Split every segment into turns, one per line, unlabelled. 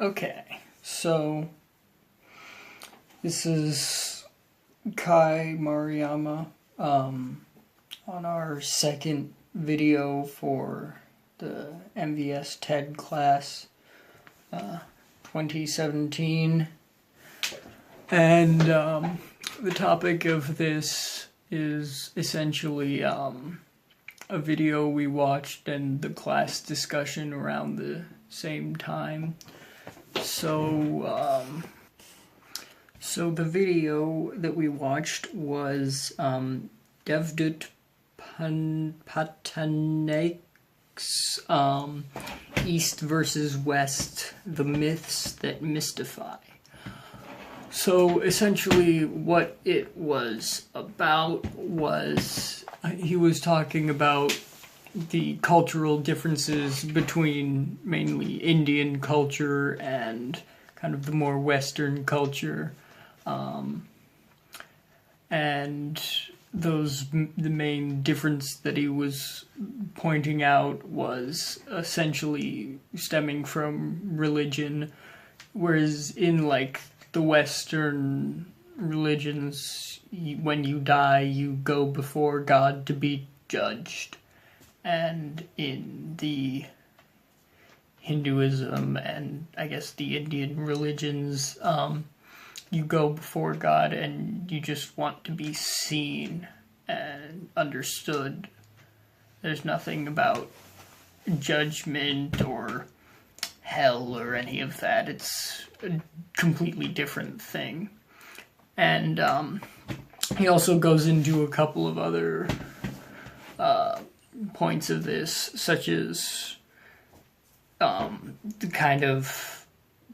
Okay, so this is Kai Maruyama on our second video for the MVS TED class 2017, and the topic of this is essentially a video we watched and the class discussion around the same time. So the video that we watched was Devdutt Pattanaik's East versus West, the myths that mystify. So essentially what it was about was he was talking about the cultural differences between mainly Indian culture and kind of the more Western culture. And the main difference that he was pointing out was essentially stemming from religion, whereas in like the Western religions, when you die, you go before God to be judged. And in the Hinduism and I guess the Indian religions, you go before God and you just want to be seen and understood. There's nothing about judgment or hell or any of that. It's a completely different thing. And he also goes into a couple of other points of this, such as the kind of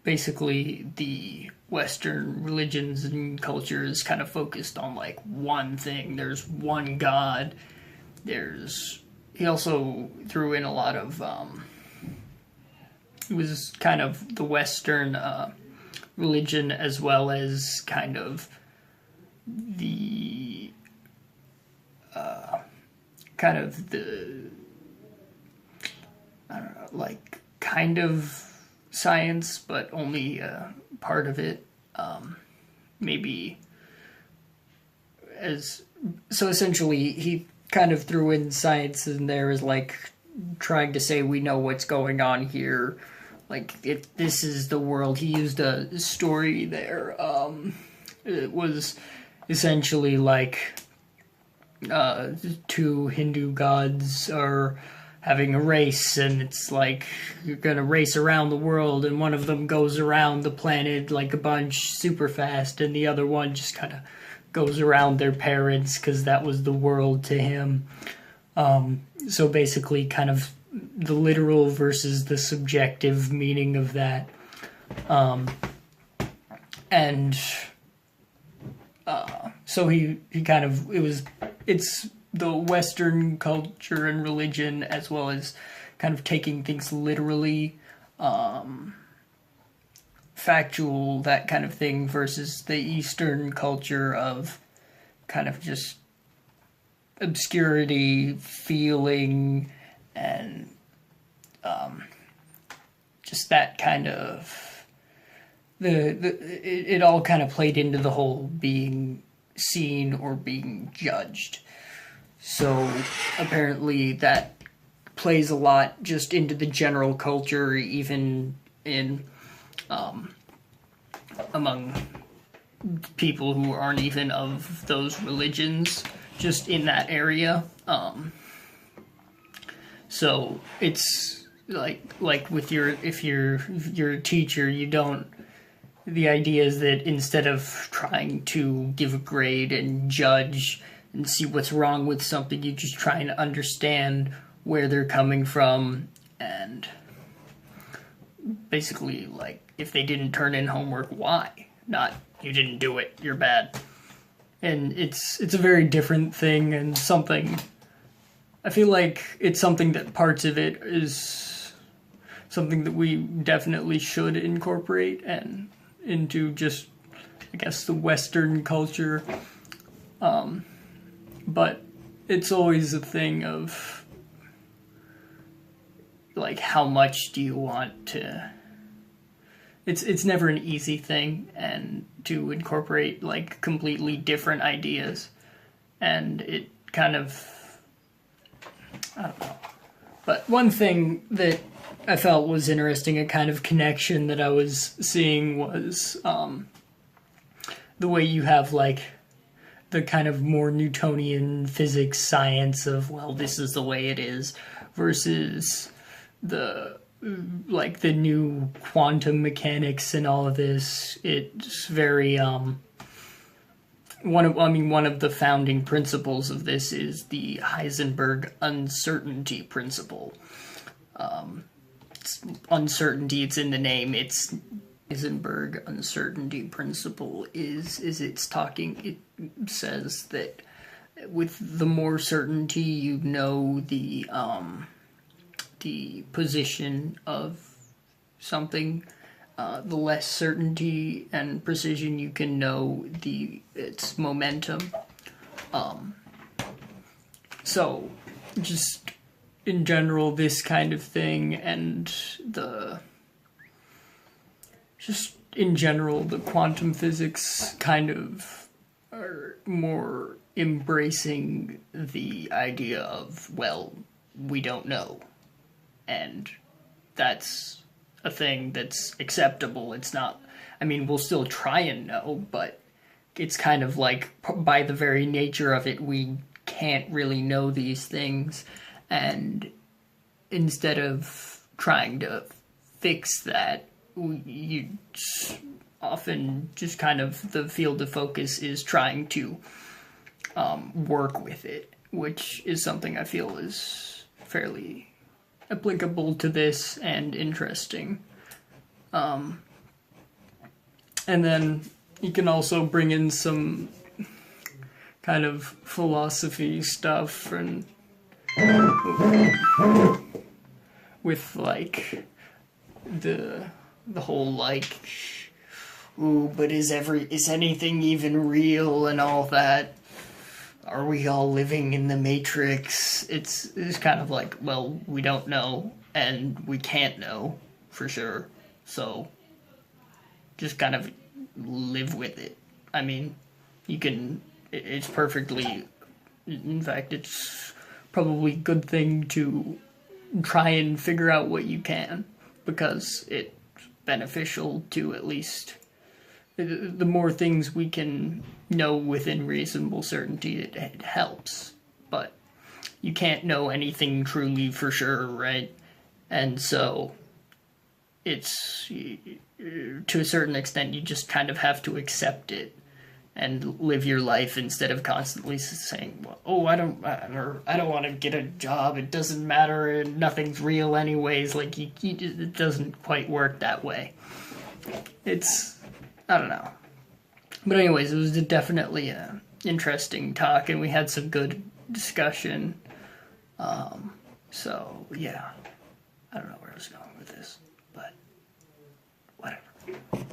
basically the Western religions and cultures kind of focused on like one thing. There's one God. He also threw in a lot of it was kind of the Western religion as well as kind of the I don't know, like kind of science, but only part of it. Maybe so essentially he kind of threw in science in there as like trying to say we know what's going on here. Like, if this is the world, he used a story there. It was essentially like two Hindu gods are having a race, and it's like you're gonna race around the world, and one of them goes around the planet like a bunch super fast, and the other one just kind of goes around their parents because that was the world to him. So basically kind of the literal versus the subjective meaning of that. So he kind of, it's the Western culture and religion as well as kind of taking things literally, factual, that kind of thing, versus the Eastern culture of kind of just obscurity, feeling, and just that kind of it all kind of played into the whole being seen or being judged. So apparently that plays a lot just into the general culture, even in among people who aren't even of those religions, just in that area. So it's like with if you're a teacher, you don't. The idea is that instead of trying to give a grade and judge and see what's wrong with something, you just try and understand where they're coming from, and basically, like, if they didn't turn in homework, why? Not, you didn't do it, you're bad. And it's a very different thing, and something, I feel like it's something that parts of it is something that we definitely should incorporate and into just, I guess, the Western culture. But it's always a thing of, like, how much do you want to it's never an easy thing, and to incorporate like completely different ideas, and it kind of, I don't know. But one thing that I felt was interesting, a kind of connection that I was seeing, was the way you have like the kind of more Newtonian physics science of, well, this is the way it is, versus the like the new quantum mechanics and all of this. It's very one of the founding principles of this is the Heisenberg uncertainty principle. Uncertainty, it's in the name. It's Heisenberg uncertainty principle it says that with the more certainty you know the position of something, the less certainty and precision you can know its momentum. So just in general, this kind of thing, and in general, the quantum physics kind of are more embracing the idea of, well, we don't know. And that's a thing that's acceptable. It's not, I mean, we'll still try and know, but it's kind of like, by the very nature of it, we can't really know these things. And instead of trying to fix that, you often just kind of, the field of focus is trying to work with it, which is something I feel is fairly applicable to this and interesting. And then you can also bring in some kind of philosophy stuff, and with like the whole like, ooh, but is anything even real and all that? Are we all living in the Matrix? It's kind of like, well, we don't know, and we can't know for sure, so just kind of live with it. I mean, it's perfectly, in fact, it's probably a good thing to try and figure out what you can, because it's beneficial to at least, the more things we can know within reasonable certainty, it helps. But you can't know anything truly for sure, right? And so it's, to a certain extent, you just kind of have to accept it and live your life instead of constantly saying, well, oh, I don't want to get a job, it doesn't matter, and nothing's real anyways. Like, it doesn't quite work that way. It's, I don't know. But anyways, it was definitely an interesting talk, and we had some good discussion. So, yeah. I don't know where I was going with this, but whatever.